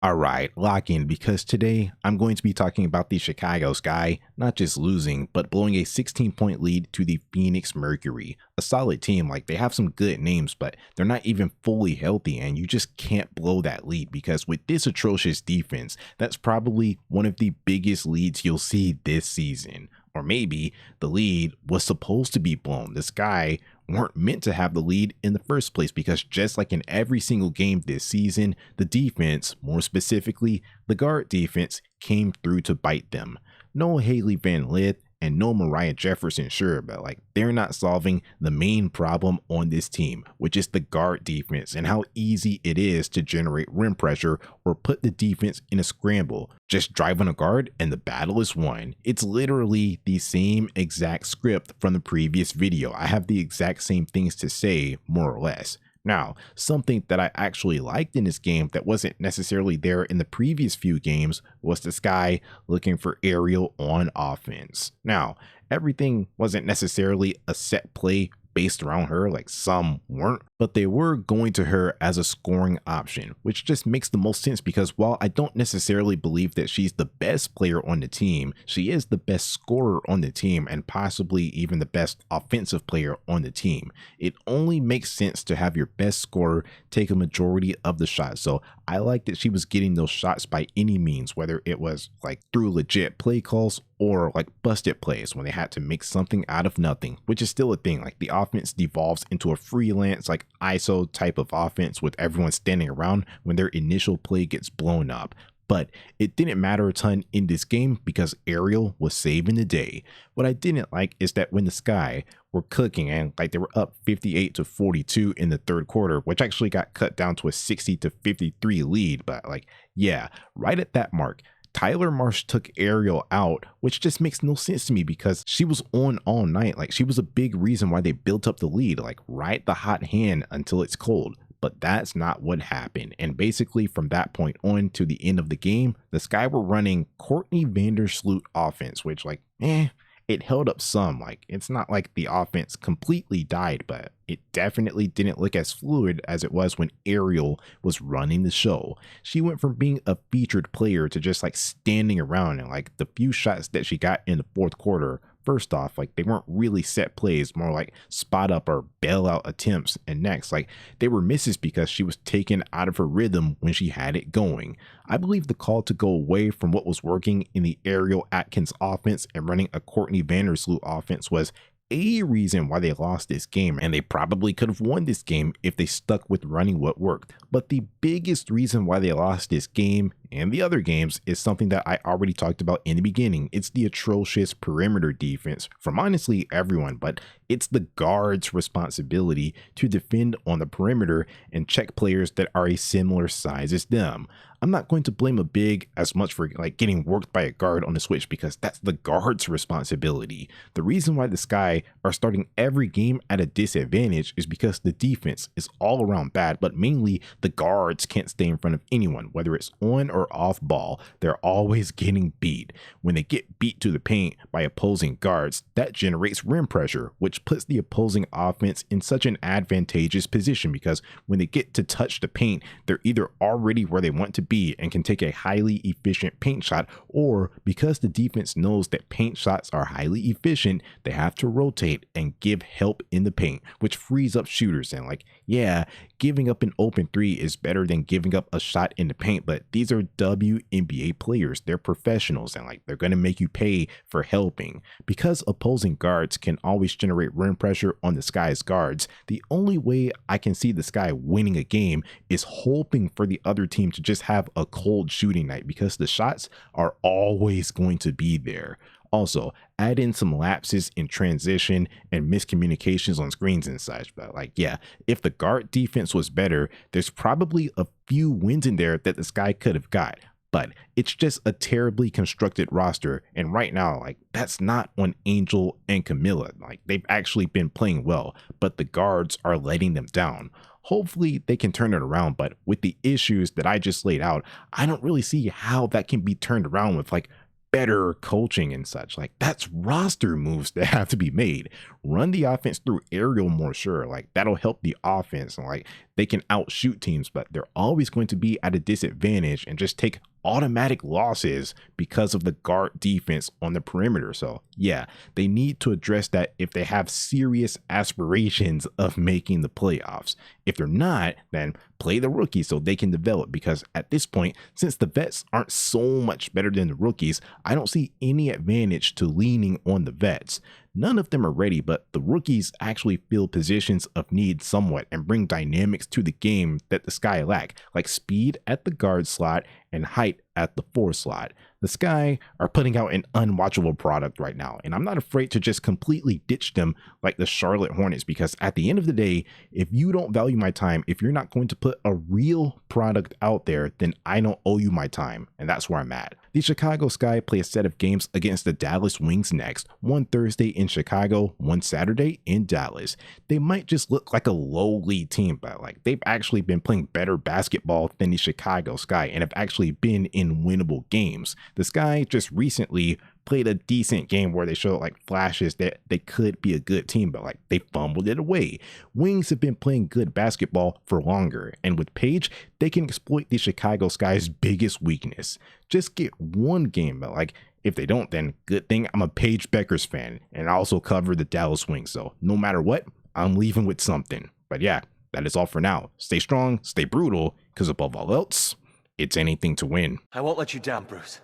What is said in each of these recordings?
All right, lock in because today I'm going to be talking about the Chicago Sky not just losing, but blowing a 16-point lead to the Phoenix Mercury. A solid team, like they have some good names, but they're not even fully healthy, and you just can't blow that lead because with this atrocious defense, that's probably one of the biggest leads you'll see this season. Or maybe the lead was supposed to be blown. The Sky weren't meant to have the lead in the first place because just like in every single game this season, the defense, more specifically the guard defense, came through to bite them. No Haley Van Lith and no Mariah Jefferson, sure, but like they're not solving the main problem on this team, which is the guard defense and how easy it is to generate rim pressure or put the defense in a scramble. Just drive on a guard and the battle is won. It's literally the same exact script from the previous video. I have the exact same things to say, more or less. Now, something that I actually liked in this game that wasn't necessarily there in the previous few games was the Sky looking for Ariel on offense. Now, everything wasn't necessarily a set play based around her, like some weren't, but they were going to her as a scoring option, which just makes the most sense because while I don't necessarily believe that she's the best player on the team, she is the best scorer on the team and possibly even the best offensive player on the team. It only makes sense to have your best scorer take a majority of the shots. So I like that she was getting those shots by any means, whether it was like through legit play calls or like busted plays when they had to make something out of nothing, which is still a thing. Like the offense devolves into a freelance like ISO type of offense with everyone standing around when their initial play gets blown up. But it didn't matter a ton in this game because Ariel was saving the day. What I didn't like is that when the Sky were cooking and like they were up 58-42 in the third quarter, which actually got cut down to a 60-53 lead. But like, yeah, right at that mark, Tyler Marsh took Ariel out, which just makes no sense to me because she was on all night. Like she was a big reason why they built up the lead, like ride the hot hand until it's cold. But that's not what happened. And basically from that point on to the end of the game, the Sky were running Courtney Vandersloot offense, which like, it held up some. Like it's not like the offense completely died, but it definitely didn't look as fluid as it was when Ariel was running the show. She went from being a featured player to just like standing around, and like the few shots that she got in the fourth quarter, first off, like they weren't really set plays, more like spot up or bailout attempts. And next, like they were misses because she was taken out of her rhythm when she had it going. I believe the call to go away from what was working in the Ariel Atkins offense and running a Courtney Vandersloot offense was a reason why they lost this game, and they probably could have won this game if they stuck with running what worked. But the biggest reason why they lost this game and the other games is something that I already talked about in the beginning. It's the atrocious perimeter defense from honestly everyone, but it's the guards' responsibility to defend on the perimeter and check players that are a similar size as them. I'm not going to blame a big as much for like getting worked by a guard on the switch because that's the guard's responsibility. The reason why the Sky are starting every game at a disadvantage is because the defense is all around bad, but mainly the guards can't stay in front of anyone, whether it's on or off ball. They're always getting beat. When they get beat to the paint by opposing guards, that generates rim pressure, which puts the opposing offense in such an advantageous position because when they get to touch the paint, they're either already where they want to be and can take a highly efficient paint shot, or because the defense knows that paint shots are highly efficient, they have to rotate and give help in the paint, which frees up shooters. And like, yeah, giving up an open three is better than giving up a shot in the paint, but these are WNBA players. They're professionals and like they're going to make you pay for helping. Because opposing guards can always generate rim pressure on the Sky's guards, the only way I can see the Sky winning a game is hoping for the other team to just have a cold shooting night because the shots are always going to be there. Also, add in some lapses in transition and miscommunications on screens and such. But like, yeah, if the guard defense was better, there's probably a few wins in there that the Sky could have got. But it's just a terribly constructed roster. And right now, like that's not on Angel and Kamilla. Like they've actually been playing well, but the guards are letting them down. Hopefully they can turn it around, but with the issues that I just laid out, I don't really see how that can be turned around with like better coaching and such. Like, that's roster moves that have to be made. Run the offense through aerial more, sure. Like, that'll help the offense. And like, they can outshoot teams, but they're always going to be at a disadvantage and just take automatic losses because of the guard defense on the perimeter. So yeah, they need to address that if they have serious aspirations of making the playoffs. If they're not, then play the rookies so they can develop, because at this point, since the vets aren't so much better than the rookies, I don't see any advantage to leaning on the vets. None of them are ready, but the rookies actually fill positions of need somewhat and bring dynamics to the game that the Sky lack, like speed at the guard slot and height at the 4 slot. The Sky are putting out an unwatchable product right now, and I'm not afraid to just completely ditch them like the Charlotte Hornets, because at the end of the day, if you don't value my time, if you're not going to put a real product out there, then I don't owe you my time, and that's where I'm at. The Chicago Sky play a set of games against the Dallas Wings next, one Thursday in Chicago, one Saturday in Dallas. They might just look like a lowly team, but like, they've actually been playing better basketball than the Chicago Sky and have actually been in winnable games. The Sky just recently played a decent game where they showed like flashes that they could be a good team, but like, they fumbled it away. Wings have been playing good basketball for longer, and with Page, they can exploit the Chicago Sky's biggest weakness. Just get one game, but like, if they don't, then good thing I'm a Paige Beckers fan, and I also cover the Dallas Wings, so no matter what, I'm leaving with something. But yeah, that is all for now. Stay strong, stay brutal, because above all else, it's anything to win. I won't let you down, Bruce.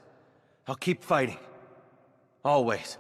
I'll keep fighting. Always.